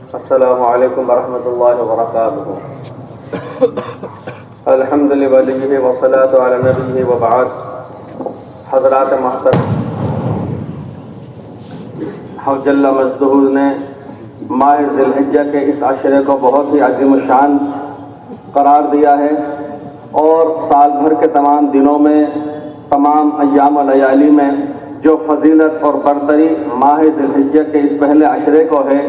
السلام علیکم ورحمۃ اللہ وبرکاتہ۔ الحمد للہ والصلاۃ علی نبیہ وبعد۔ حضرات محترم، حق جل مجدہ نے ماہ ذی الحجہ کے اس عشرے کو بہت ہی عظیم الشان قرار دیا ہے، اور سال بھر کے تمام دنوں میں، تمام ایام و لیالی میں جو فضیلت اور برتری ماہ ذی الحجہ کے اس پہلے عشرے کو ہے،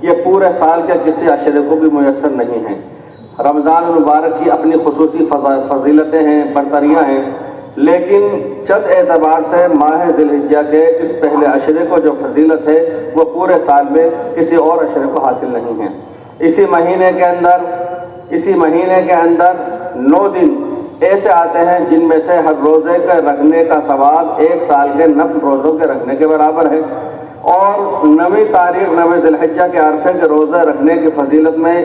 یہ پورے سال کے کسی عشرے کو بھی میسر نہیں ہے۔ رمضان المبارک کی اپنی خصوصی فضیلتیں ہیں، برتریاں ہیں، لیکن چند اعتبار سے ماہ ذی الحجہ کے اس پہلے عشرے کو جو فضیلت ہے وہ پورے سال میں کسی اور عشرے کو حاصل نہیں ہے۔ اسی مہینے کے اندر 9 دن ایسے آتے ہیں جن میں سے ہر روزے کے رکھنے کا ثواب 1 سال کے نفل روزوں کے رکھنے کے برابر ہے، اور 9 تاریخ 9 ذی الحجہ کے عرفے کے روزہ رکھنے کی فضیلت میں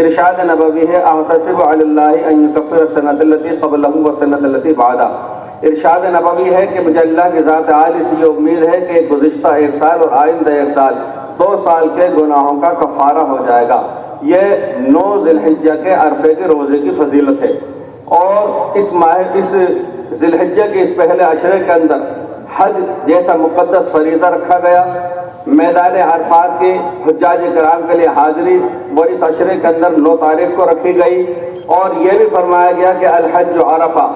ارشاد نبوی ہے، احتسب علی اللہ ان یکفر السنۃ التی قبلہ والسنۃ التی بعدہ۔ ارشاد نبوی ہے کہ مجھے اللہ کی ذات عالی سے یہ امید ہے کہ گزشتہ 1 سال اور آئندہ 1 سال 2 سال کے گناہوں کا کفارہ ہو جائے گا۔ یہ 9 ذی الحجہ کے عرفے کے روزے کی فضیلت ہے، اور اس ذی الحجہ کے اس پہلے عشرے کے اندر حج جیسا مقدس فریضہ رکھا گیا۔ میدان عرفات کی حجاج کرام کے لیے حاضری وہ اس عشرے کے اندر 9 تاریخ کو رکھی گئی، اور یہ بھی فرمایا گیا کہ الحج عرفہ،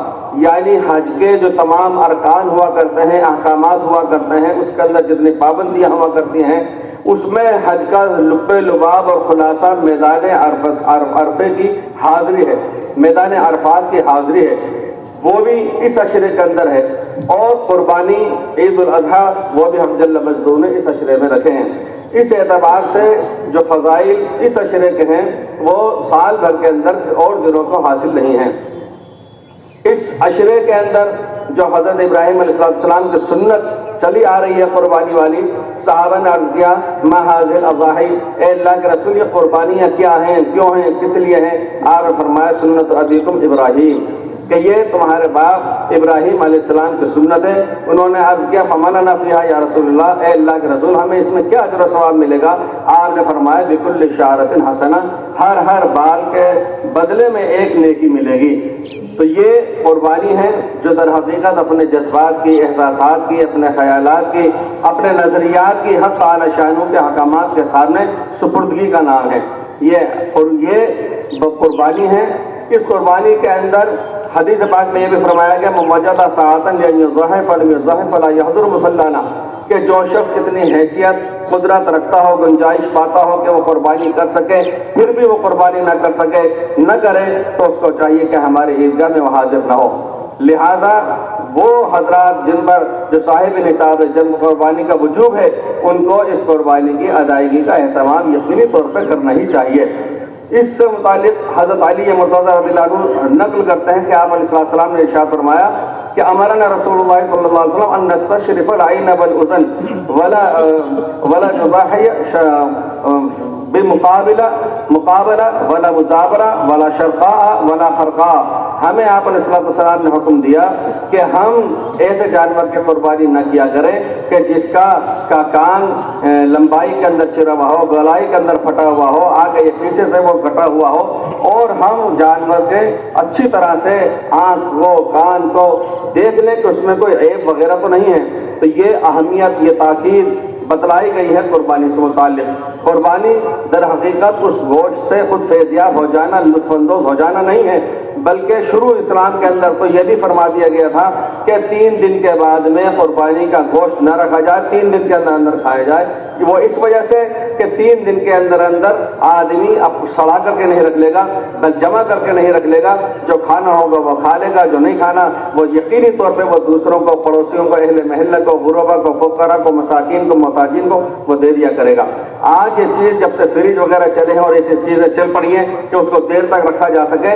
یعنی حج کے جو تمام ارکان ہوا کرتے ہیں، احکامات ہوا کرتے ہیں، اس کے اندر جتنی پابندیاں ہوا کرتی ہیں، اس میں حج کا لب لباب اور خلاصہ میدان عرفے کی حاضری ہے، میدان عرفات کی حاضری ہے، وہ بھی اس عشرے کے اندر ہے۔ اور قربانی عید الاضحیٰ وہ بھی ہم جل مجدہ نے اس عشرے میں رکھے ہیں۔ اس اعتبار سے جو فضائل اس عشرے کے ہیں وہ سال بھر کے اندر اور دنوں کو حاصل نہیں ہیں۔ اس عشرے کے اندر جو حضرت ابراہیم علیہ السلام کی سنت چلی آ رہی ہے قربانی والی، صحابہ نے عرض کیا ما ھذہ الاضاحی، اے اللہ کے رسول یہ قربانیاں کیا ہیں، کیوں ہیں، کس لیے ہیں؟ آپ نے فرمایا سنت ابیکم ابراہیم، کہ یہ تمہارے باپ ابراہیم علیہ السلام کی سنت ہے۔ انہوں نے عرض کیا فمن لنا فیہا یا رسول اللہ، اے اللہ کے رسول ہمیں اس میں کیا اجر و ثواب ملے گا؟ آپ نے فرمایا بکل شعرۃ حسنہ، ہر بال کے بدلے میں 1 نیکی ملے گی۔ تو یہ قربانی ہے جو در حقیقت اپنے جذبات کی، احساسات کی، اپنے خیالات کی، اپنے نظریات کی حق تعالی شانوں کے احکامات کے سامنے سپردگی کا نام ہے۔ یہ قربانی ہے۔ اس قربانی کے اندر حدیث پاک میں یہ بھی فرمایا گیا مجدہ ساعتن یضحی فلم یضحی فلا یحضر مصلانا، کہ جو شخص اتنی حیثیت قدرت رکھتا ہو، گنجائش پاتا ہو کہ وہ قربانی کر سکے، پھر بھی وہ قربانی نہ کرے تو اس کو چاہیے کہ ہمارے عیدگاہ میں وہ حاضر نہ ہو۔ لہذا وہ حضرات جن پر جو صاحب نصاب ہے، جن قربانی کا وجوب ہے، ان کو اس قربانی کی ادائیگی کا اہتمام یقینی طور پہ کرنا ہی چاہیے۔ اس سے متعلق حضرت علی مرتضیٰ رضی اللہ عنہ نقل کرتے ہیں کہ آپ علیہ السلام نے ارشاد فرمایا کہ امرنا رسول اللہ صلی اللہ علیہ وسلم ان نستشرف العین والاذن ولا نضاحی بمقابلہ ولا مدابرہ ولا شرقاء ولا خرقاء۔ ہمیں آپ علیہ السلام نے حکم دیا کہ ہم ایسے جانور کی قربانی نہ کیا کریں کہ جس کا کان لمبائی کے اندر چرا ہوا ہو، گلائی کے اندر پھٹا ہوا ہو، آگے یا پیچھے سے وہ کٹا ہوا ہو، اور ہم جانور کے اچھی طرح سے آنکھ کو، کان کو دیکھ لیں کہ اس میں کوئی عیب وغیرہ تو نہیں ہے۔ تو یہ اہمیت، یہ تاکید بتلائی گئی ہے قربانی سے متعلق۔ قربانی در حقیقت اس گوشت سے خود فیضیاب ہو جانا، لطف اندوز ہو جانا نہیں ہے، بلکہ شروع اسلام کے اندر تو یہ بھی فرما دیا گیا تھا کہ 3 دن کے بعد میں قربانی کا گوشت نہ رکھا جائے، 3 دن کے اندر کھایا جائے۔ وہ اس وجہ سے کہ 3 دن کے اندر آدمی اب سڑا کر کے نہیں رکھ لے گا، بل جمع کر کے نہیں رکھ لے گا، جو کھانا ہوگا وہ کھا لے گا، جو نہیں کھانا وہ یقینی طور پہ وہ دوسروں کو، پڑوسیوں کو، اہل محلہ کو، غربا کو، فقراء کو، مساکین کو، محتاجین کو وہ دے دیا کرے گا۔ آج یہ چیز جب سے فریج وغیرہ چلے ہیں اور ایسی چیزیں چل پڑی ہیں کہ اس کو دیر تک رکھا جا سکے،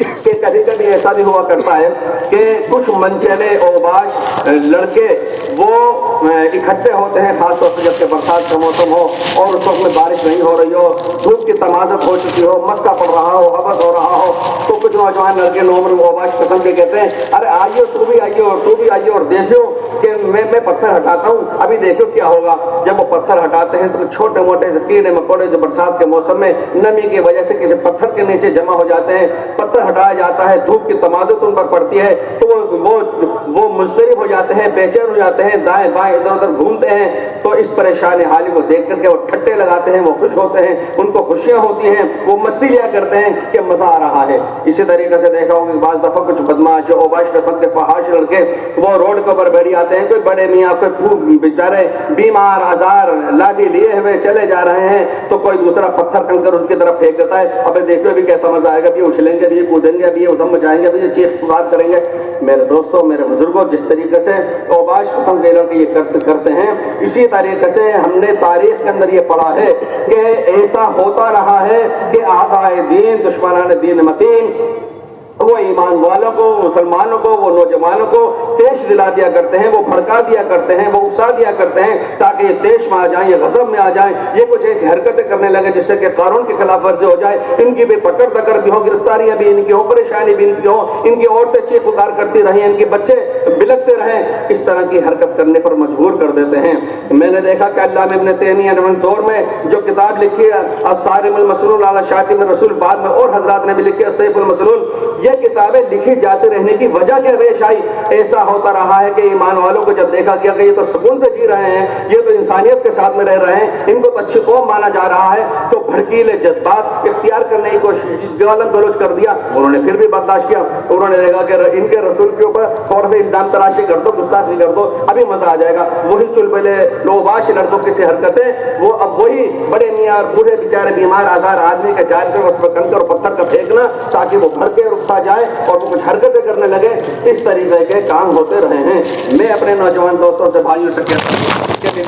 کہ کبھی کبھی ایسا بھی ہوا کرتا ہے کہ کچھ منچلے اوباش لڑکے وہ اکٹھے ہوتے ہیں، خاص طور سے جب کہ برسات کا موسم ہو اور اس وقت میں بارش نہیں ہو رہی ہو، دھوپ کی تمازت ہو چکی ہو، مسکا پڑ رہا ہو، حبس ہو رہا ہو، تو کچھ نوجوان لڑکے نومر اوباش قسم کے کہتے ہیں ارے آئیے تو بھی آئیے اور تو بھی آئیے اور دیکھو کہ میں پتھر ہٹاتا ہوں، ابھی دیکھو کیا ہوگا۔ جب وہ پتھر ہٹاتے ہیں تو چھوٹے موٹے سے کیڑے مکوڑے جو برسات کے موسم میں نمی کی وجہ سے کسی پتھر کے نیچے جمع ہو جاتے ہیں، پتھر ہٹایا جاتا ہے، دھوپ کی تمازت ان پر پڑتی ہے تو وہ مضطرب ہو جاتے ہیں، بے چین ہو جاتے ہیں، دائیں بائیں ادھر ادھر گھومتے ہیں۔ تو اس پریشان حالی کو دیکھ کر کے وہ ٹھٹے لگاتے ہیں، وہ خوش ہوتے ہیں، ان کو خوشیاں ہوتی ہیں، وہ مستی لیا کرتے ہیں کہ مزہ آ رہا ہے۔ اسی طریقے سے دیکھا ہوگا بعض دفعہ کچھ بدماش جو اوباش قسم کے فحاش لڑکے وہ روڈ کے اوپر بیٹھ آتے ہیں، کوئی بڑے میاں کوئی بیچارے بیمار آزار لاٹھی لیے ہوئے چلے جا رہے ہیں تو کوئی دوسرا پتھر کنکر ان کی طرف پھینک دیتا ہے، ابھی دیکھو بھی کیسا مزہ آئے گا، بھی اچھلیں گے، بھی کودیں گے، بھی ادھم مچائیں گے، بھی چیخ پکار کریں گے۔ میرے دوستوں، میرے بزرگوں، جس طریقے سے اوباش قسم کے لوگ یہ کرتے ہیں، اسی طریقے سے ہم نے تاریخ کے اندر یہ پڑھا ہے کہ ایسا ہوتا رہا ہے کہ اعدائے دین، دشمنان دین متین، وہ ایمان والوں کو، مسلمانوں کو، وہ نوجوانوں کو تیش دلا دیا کرتے ہیں، وہ بھڑکا دیا کرتے ہیں، وہ اکسا دیا کرتے ہیں تاکہ یہ تیش میں آ جائیں، یہ غضب میں آ جائیں، یہ کچھ ایسی حرکتیں کرنے لگے جس سے کہ قانون کی خلاف ورزی ہو جائے، ان کی بھی پکڑ دکڑ بھی ہو، گرفتاریاں بھی ان کی ہو، پریشانی بھی ان کی ہو، ان کی عورتیں چیخ پکار کرتی رہیں، ان کے بچے بلکتے رہیں، اس طرح کی حرکت کرنے پر مجبور کر دیتے ہیں۔ میں نے دیکھا کہ علامہ ابن تیمیہ نے دور میں جو کتاب لکھی ہے الصارم المسلول علی شاتم الرسول، بعد میں اور حضرات نے بھی لکھی ہے السیف المسلول، یہ کتابیں لکھی جاتے رہنے کی وجہ کیا ریش آئی؟ ایسا ہوتا رہا ہے کہ ایمان والوں کو جب دیکھا گیا کہ یہ تو سکون سے جی رہے ہیں، یہ تو انسانیت کے ساتھ میں رہ رہے ہیں، ان کو تو اچھی قوم مانا جا رہا ہے، تو بھڑکیلے جذبات اختیار کرنے کی کوشش، گالم گلوچ کر دیا۔ انہوں نے پھر بھی برداشت کیا، انہوں نے دیکھا کہ ان کے رسول کے اوپر فوراً سے الزام تراشی کر دو، گستاخی کر دو، ابھی مزہ آ جائے گا۔ وہی چلبلے لوباش لڑکوں کی سی حرکتیں، وہ اب وہی بڑے میاں اور بوڑھے بیچارے بیمار آزار آدمی کے جال سے اس پر کنکر اور پتھر کا پھینکنا تاکہ وہ بھڑ کے رکتا جائے اور وہ کچھ حرکتیں کرنے لگے، اس طریقے کے کام ہوتے رہے ہیں۔ میں اپنے نوجوان دوستوں سے بھائیوں سے کہتا ہوں کہ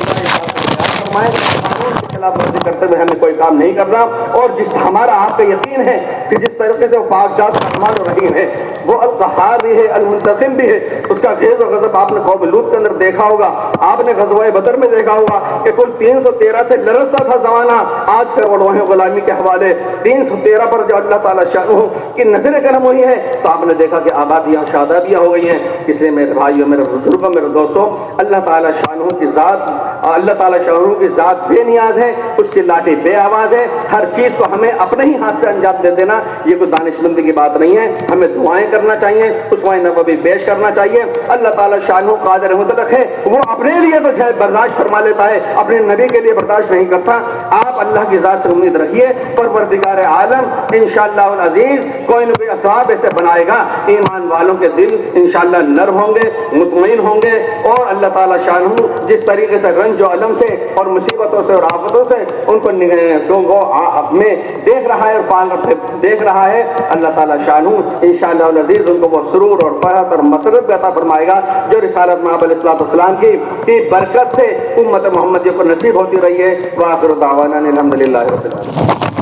قانون کی خلاف ورزی کرتے ہوئے ہمیں کوئی کام نہیں کرنا، اور جس ہمارا آپ کا یقین ہے کہ جس طریقے سے وہ پاک ذات رحمان الرحیم ہے، وہ القہار بھی ہے، المنتقم بھی ہے، اس کا غیظ و غضب آپ نے قوم لوط کے اندر دیکھا ہوگا، آپ نے غزوہ بدر میں دیکھا ہوگا کہ کل 313 سے لرزتا تھا زمانہ، آج پھر اڑوہ غلامی کے حوالے 313 پر جو اللہ تعالیٰ شاہ کی نظر کرم ہوئی ہے تو آپ نے دیکھا کہ آبادیاں شادابیاں ہو گئی ہیں۔ اس لیے میرے بھائیوں، میرے بزرگوں، میرے دوستوں، اللہ تعالیٰ شانہ کی ذات، اللہ تعالیٰ شانہ کی ذات بے نیاز ہے، اس کی لاٹھی بے آواز ہے، ہر چیز کو ہمیں اپنے ہی ہاتھ سے انجام دے دینا یہ کوئی دانش مندی کی بات نہیں ہے۔ ہمیں دعائیں کرنا چاہیے، اسوائے نبوی پیش کرنا چاہیے۔ اللہ تعالیٰ شانہ قادر مطلق ہے، وہ اپنے لیے تو شاید برداشت فرما لیتا ہے، اپنے نبی کے لیے برداشت نہیں کرتا۔ آپ اللہ کی ذات سے امید رکھیے، پروردگار عالم انشاءاللہ العزیز کوئی نہ کوئی اسباب ایسے بنائے گا، ایمان والوں کے دل انشاءاللہ نرم ہوں گے، مطمئن ہوں گے، اور اللہ تعالیٰ شانہ جس طریقے سے رنج و علم سے اور مصیبتوں سے اور آفتوں سے ان کو وہ اپنے دیکھ رہا ہے اور پال دیکھ رہا ہے، اللہ تعالیٰ شانہ انشاءاللہ العزیز ان کو وہ سرور اور فرحت اور مسرت عطا فرمائے گا جو رسالت مآب علیہ السلام کی برکت سے امت محمدیہ کو نصیب ہوتی رہی ہے۔ وآخر دعوانا الحمدللہ رب العالمین۔